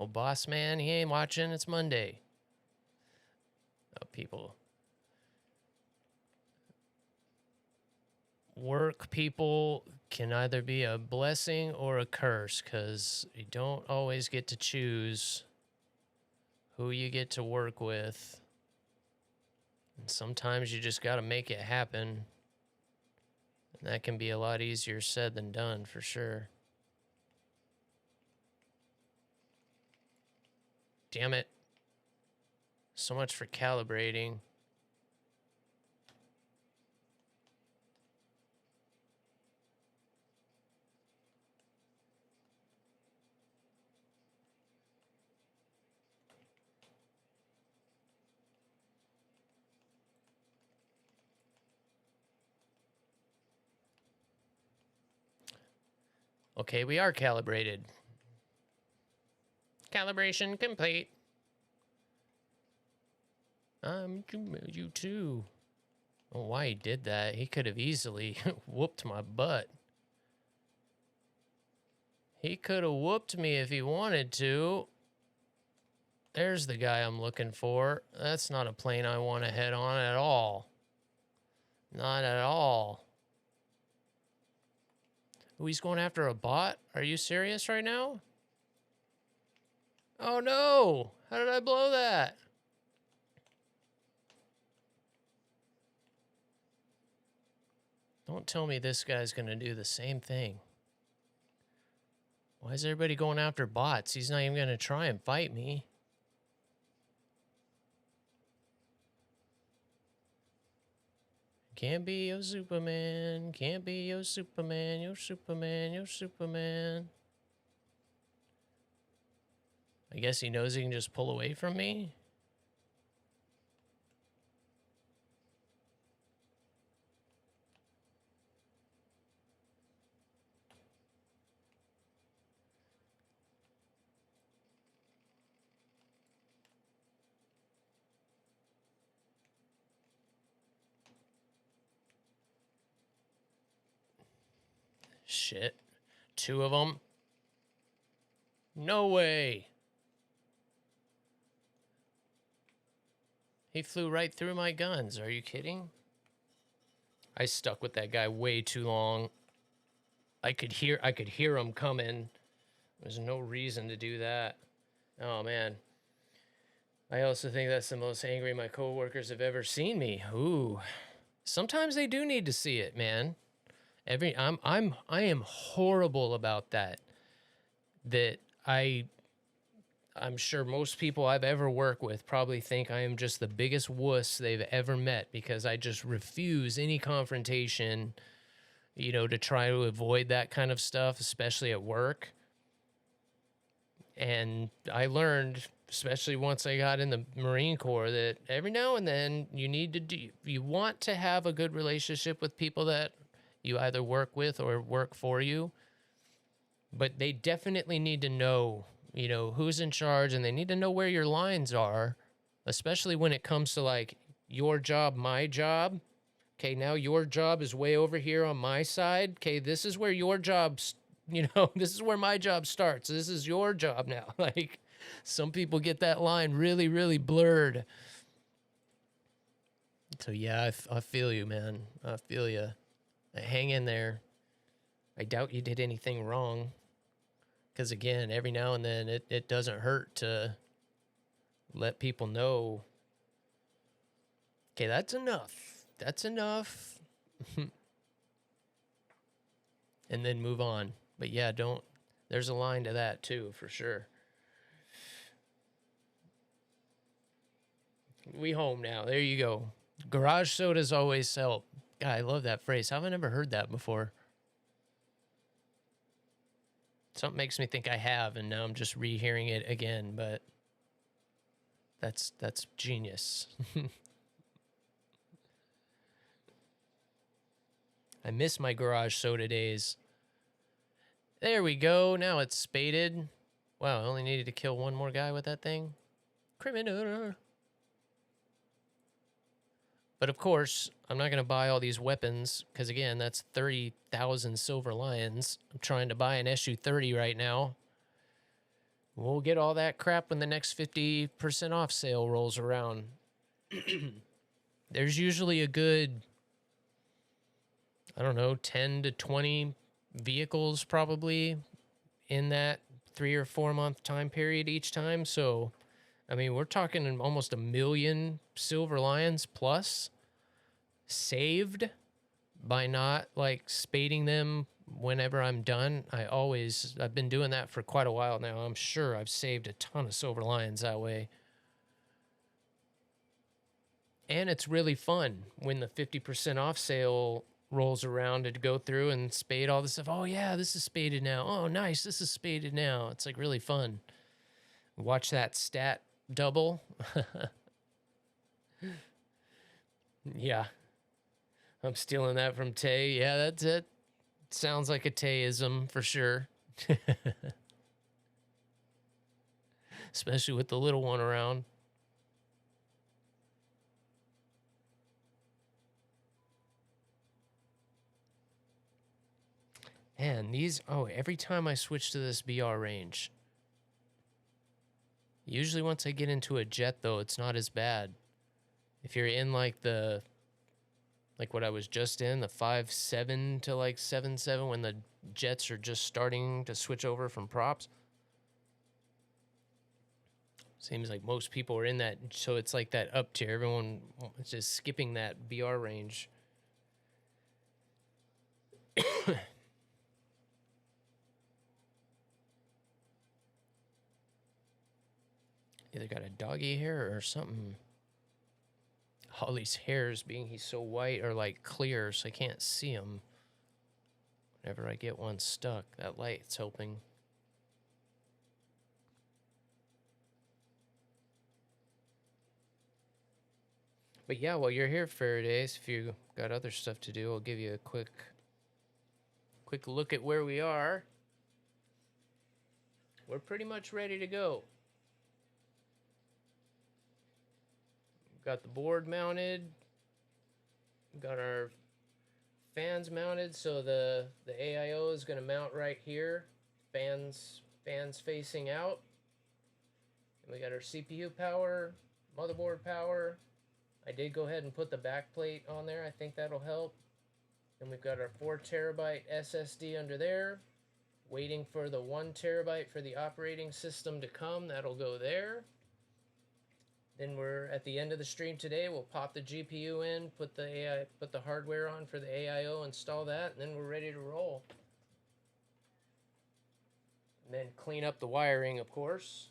Well, boss man, he ain't watching. It's Monday. Oh, people. Work people can either be a blessing or a curse, because you don't always get to choose who you get to work with. And sometimes you just got to make it happen. And that can be a lot easier said than done, for sure. Damn it. So much for calibrating. Okay, we are calibrated. Calibration complete. You too. Oh, why he did that? He could have easily whooped my butt. He could have whooped me if he wanted to. There's the guy I'm looking for. That's not a plane I want to head on at all. Not at all. Oh, he's going after a bot? Are you serious right now? Oh no! How did I blow that? Don't tell me this guy's gonna do the same thing. Why is everybody going after bots? He's not even gonna try and fight me. Can't be your Superman. Can't be your Superman. Your Superman. Your Superman. I guess he knows he can just pull away from me. Shit. 2 of them. No way. He flew right through my guns. Are you kidding? I stuck with that guy way too long. I could hear him coming. There's no reason to do that. Oh man. I also think that's the most angry my coworkers have ever seen me. Ooh. Sometimes they do need to see it, man. I am horrible about that. I'm sure most people I've ever worked with probably think I am just the biggest wuss they've ever met, because I just refuse any confrontation, you know, to try to avoid that kind of stuff, especially at work. And I learned, especially once I got in the Marine Corps, that every now and then you want to have a good relationship with people that you either work with or work for you, but they definitely need to know, you know, who's in charge, and they need to know where your lines are, especially when it comes to like your job, my job. Okay, now your job is way over here on my side. Okay, this is where your job's, you know, this is where my job starts. This is your job now. Like, some people get that line really, really blurred. So yeah, I feel you, man. I feel you. Hang in there. I doubt you did anything wrong. Because again, every now and then it doesn't hurt to let people know, okay, that's enough. That's enough. And then move on. But yeah, there's a line to that too, for sure. We home now. There you go. Garage sodas always help. God, I love that phrase. How have I never heard that before? Something makes me think I have, and now I'm just rehearing it again, but that's genius. I miss my garage soda days. There we go. Now it's spaded. Wow, I only needed to kill one more guy with that thing. Criminal. But of course, I'm not going to buy all these weapons, because again, that's 30,000 silver lions. I'm trying to buy an SU-30 right now. We'll get all that crap when the next 50% off sale rolls around. There's usually a good, I don't know, 10 to 20 vehicles probably in that 3 or 4 month time period each time. So, I mean, we're talking almost 1 million Silver Lions plus saved by not like spading them whenever I'm done. I've been doing that for quite a while now. I'm sure I've saved a ton of Silver Lions that way. And it's really fun when the 50% off sale rolls around to go through and spade all this stuff. Oh yeah, this is spaded now. Oh nice, this is spaded now. It's like really fun. Watch that stat double. Yeah. I'm stealing that from Tay. Yeah, that's it. Sounds like a Tayism for sure. Especially with the little one around. Man, every time I switch to this BR range. Usually once I get into a jet though, it's not as bad. If you're in like what I was just in, the 5.7 to like 7.7 when the jets are just starting to switch over from props. Seems like most people are in that, so it's like that up tier. Everyone is just skipping that BR range. Either got a doggy hair or something. All these hairs, being he's so white, are like clear, so I can't see them. Whenever I get one stuck, that light's helping. But yeah, while you're here, Faradays, if you got other stuff to do, I'll give you a quick look at where we are. We're pretty much ready to go. Got the board mounted. Got our fans mounted, so the AIO is going to mount right here. Fans facing out. And we got our CPU power, motherboard power. I did go ahead and put the back plate on there. I think that'll help. And we've got our 4 terabyte SSD under there. Waiting for the 1 terabyte for the operating system to come. That'll go there. Then we're at the end of the stream today. We'll pop the GPU in, put the hardware on for the AIO, install that, and then we're ready to roll. And then clean up the wiring, of course.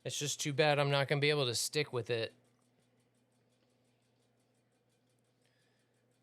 It's just too bad I'm not going to be able to stick with it.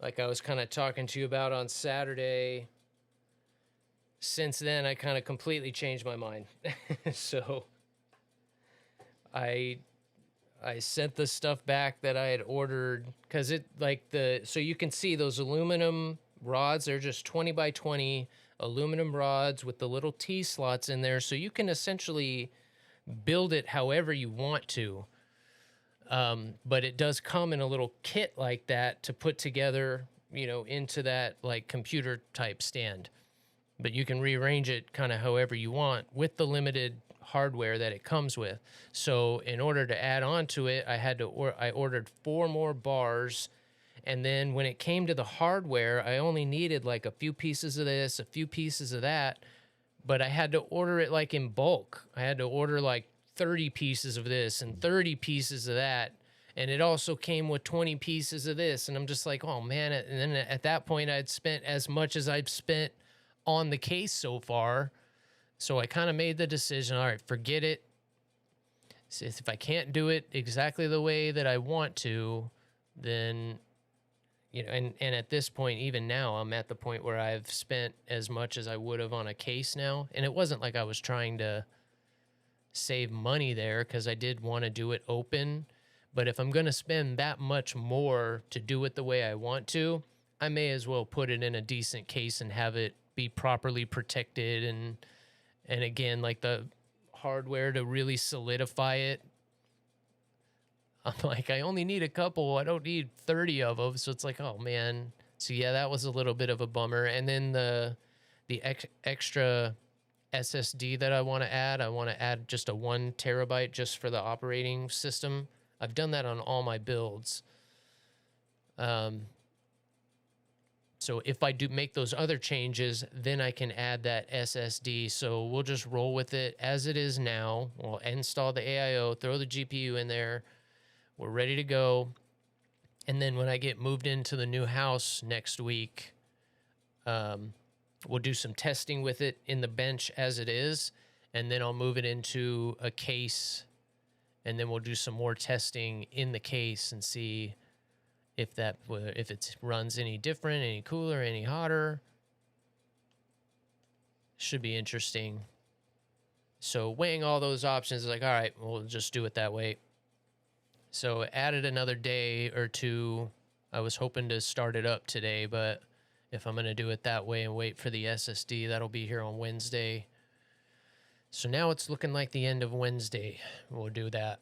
Like I was kind of talking to you about on Saturday. Since then, I kind of completely changed my mind. So I sent the stuff back that I had ordered because so you can see those aluminum rods. They're just 20 by 20 aluminum rods with the little T slots in there. So you can essentially build it however you want to. But it does come in a little kit like that to put together, into that like computer type stand. But you can rearrange it kind of however you want with the limited hardware that it comes with. So in order to add on to it, I ordered 4 more bars. And then when it came to the hardware, I only needed like a few pieces of this, a few pieces of that. But I had to order it like in bulk. I had to order like 30 pieces of this and 30 pieces of that. And it also came with 20 pieces of this. And I'm just like, oh man. And then at that point, I'd spent as much as I've spent on the case so far. So I kind of made the decision, all right, forget it. So if I can't do it exactly the way that I want to, then and at this point, even now, I'm at the point where I've spent as much as I would have on a case now. And it wasn't like I was trying to save money there because I did want to do it open. But if I'm going to spend that much more to do it the way I want to, I may as well put it in a decent case and have it be properly protected. And again, like the hardware to really solidify it. I'm like, I only need a couple. I don't need 30 of them. So it's like, oh man. So yeah, that was a little bit of a bummer. And then the extra SSD that I want to add just a 1 terabyte just for the operating system. I've done that on all my builds. So if I do make those other changes, then I can add that SSD. So we'll just roll with it as it is now. We'll install the AIO, throw the GPU in there. We're ready to go. And then when I get moved into the new house next week, we'll do some testing with it in the bench as it is. And then I'll move it into a case. And then we'll do some more testing in the case and see if it runs any different, any cooler, any hotter. Should be interesting. So weighing all those options is like, all right, we'll just do it that way. So added another day or two. I was hoping to start it up today, but if I'm going to do it that way and wait for the SSD, that'll be here on Wednesday. So now it's looking like the end of Wednesday. We'll do that.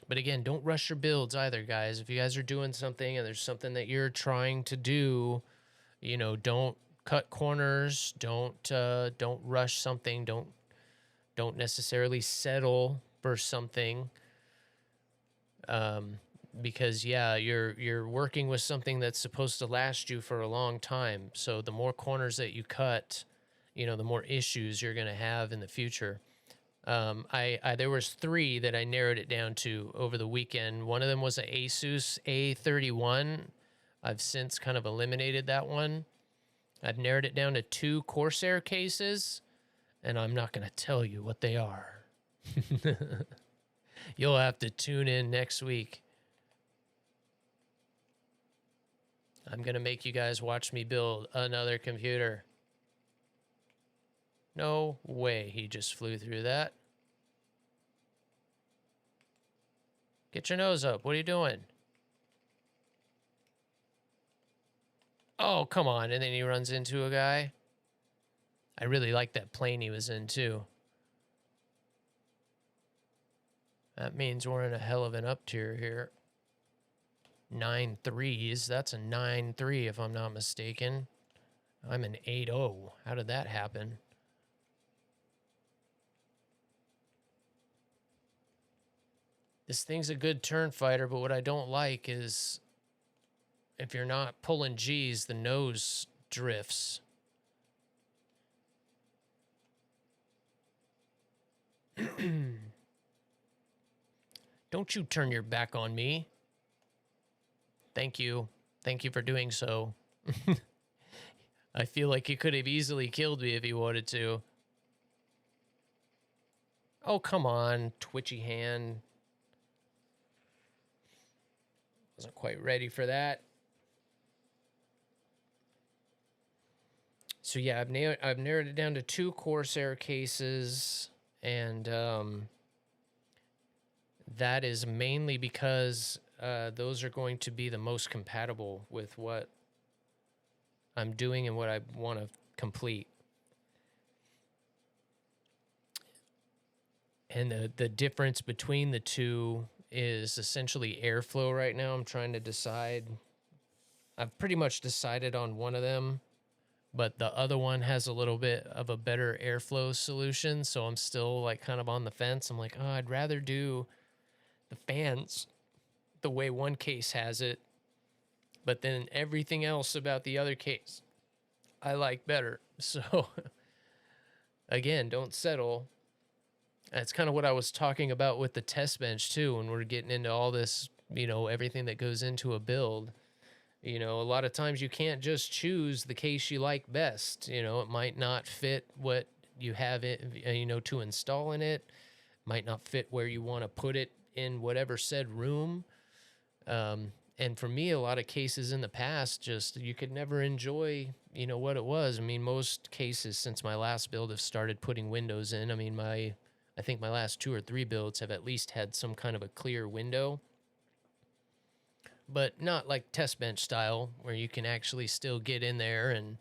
But again, don't rush your builds either, guys. If you guys are doing something and there's something that you're trying to do, you know, don't cut corners. Don't rush something. Don't necessarily settle for something. Because yeah, you're working with something that's supposed to last you for a long time. So the more corners that you cut, you know, the more issues you're going to have in the future. There was 3 that I narrowed it down to over the weekend. One of them was an Asus A31. I've since kind of eliminated that one. I've narrowed it down to 2 Corsair cases, and I'm not going to tell you what they are. You'll have to tune in next week. I'm going to make you guys watch me build another computer. No way he just flew through that. Get your nose up. What are you doing? Oh, come on. And then he runs into a guy. I really like that plane he was in, too. That means we're in a hell of an up tier here. 9 threes. That's a 9-3 if I'm not mistaken. I'm an 8-0. How did that happen? This thing's a good turn fighter, but what I don't like is if you're not pulling G's, the nose drifts. Don't you turn your back on me. Thank you. Thank you for doing so. I feel like he could have easily killed me if he wanted to. Oh, come on, twitchy hand. Wasn't quite ready for that. So yeah, I've narrowed it down to 2 Corsair cases, and that is mainly because those are going to be the most compatible with what I'm doing and what I want to complete. And the difference between the two is essentially airflow right now. I'm trying to decide. I've pretty much decided on one of them, but the other one has a little bit of a better airflow solution. So I'm still like kind of on the fence. I'm like, oh, I'd rather do the fans the way one case has it, but then everything else about the other case I like better. So again, don't settle. That's kind of what I was talking about with the test bench too, when we're getting into all this, you know, everything that goes into a build. You know, a lot of times you can't just choose the case you like best. You know, it might not fit what you have it, you know, to install in it. Might not fit where you want to put it in whatever said room. And for me, a lot of cases in the past, just you could never enjoy, you know, what it was. I mean, most cases since my last build have started putting windows in. I mean, I think my last 2 or 3 builds have at least had some kind of a clear window. but not like test bench style where you can actually still get in there and